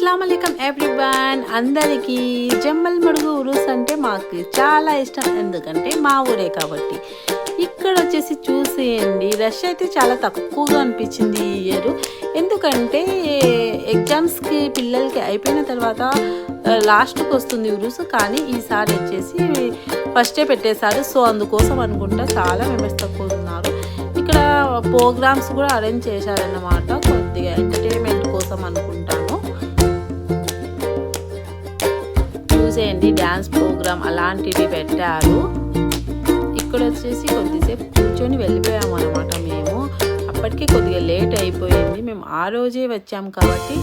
అస్సలాముఅలైకుం everyone. అందరికీ జమ్మల్ మడుగు ఉరుస్ అంటే మాకు చాలా ఇష్టం, ఎందుకంటే మా ఊరే కాబట్టి. ఇక్కడ వచ్చేసి చూసేయండి, రష్ అయితే చాలా తక్కువగా అనిపించింది ఈ ఇయర్. ఎందుకంటే ఎగ్జామ్స్కి పిల్లలకి అయిపోయిన తర్వాత లాస్ట్కి వస్తుంది ఉరుస్, కానీ ఈసారి వచ్చేసి ఫస్టే పెట్టేశారు. సో అందుకోసం అనుకుంటా చాలా మెంబర్స్ తక్కువ ఉన్నారు. ఇక్కడ ప్రోగ్రామ్స్ కూడా అరేంజ్ చేశారన్నమాట, కొద్దిగా ఎంటర్టైన్మెంట్ కోసం అనుకుంటాను. చూసేయండి, డ్యాన్స్ ప్రోగ్రామ్ అలాంటివి పెట్టారు. ఇక్కడ వచ్చేసి కొద్దిసేపు కూర్చొని వెళ్ళిపోయాము అనమాట. మేము అప్పటికే కొద్దిగా లేట్ అయిపోయింది. మేము ఆ రోజే వచ్చాము కాబట్టి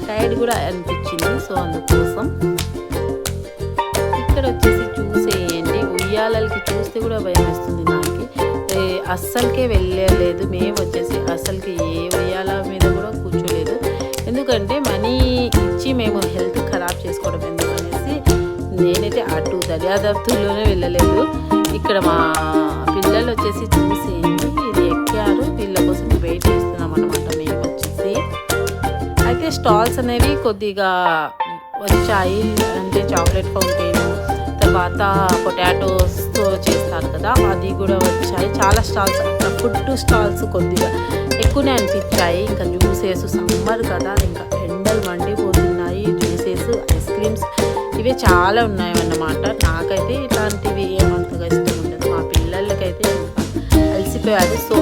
టైర్డ్ కూడా అనిపించింది, సో అందుకోసం. ఇక్కడ వచ్చేసి చూసేయండి, ఉయ్యాలకి చూస్తే కూడా భయం వేస్తుంది నాకు. అస్సలకే వెళ్ళలేదు. మేము వచ్చేసి అస్సలకి ఏ ఉయ్యాల మీద కూడా కూర్చోలేదు, ఎందుకంటే మనీ ఇచ్చి మేము హెల్త్ ఖరాబ్ చేసుకోవడం ఎందుకనేసి నేనైతే అటు దర్యాదప్తుల్లోనే వెళ్ళలేదు. ఇక్కడ మా పిల్లలు వచ్చేసి చూసేయండి, ఇది ఎక్కారు, వీళ్ళ కోసం వెయిట్ చేస్తున్నాం అన్నమాట మేము వచ్చేసి. అయితే స్టాల్స్ అనేవి కొద్దిగా వచ్చాయి, అంటే చాక్లెట్ ఫౌంటైన్, తర్వాత పొటాటోస్తో చేస్తారు కదా, అది కూడా వచ్చాయి. చాలా స్టాల్స్, ఫుడ్ స్టాల్స్ కొద్దిగా ఎక్కువనే అనిపించాయి. ఇంకా జ్యూసెస్, సమ్మర్ కదా, ఇంకా ఎండలు మండిపోతున్నాయి. జ్యూసెస్, ఐస్ క్రీమ్స్ ఇవే చాలా ఉన్నాయి అన్నమాట. నాకైతే ఇలాంటివి ఏమంతగా ఇష్టం ఉండదు, మా పిల్లలకైతే అలసిపోయారు. సో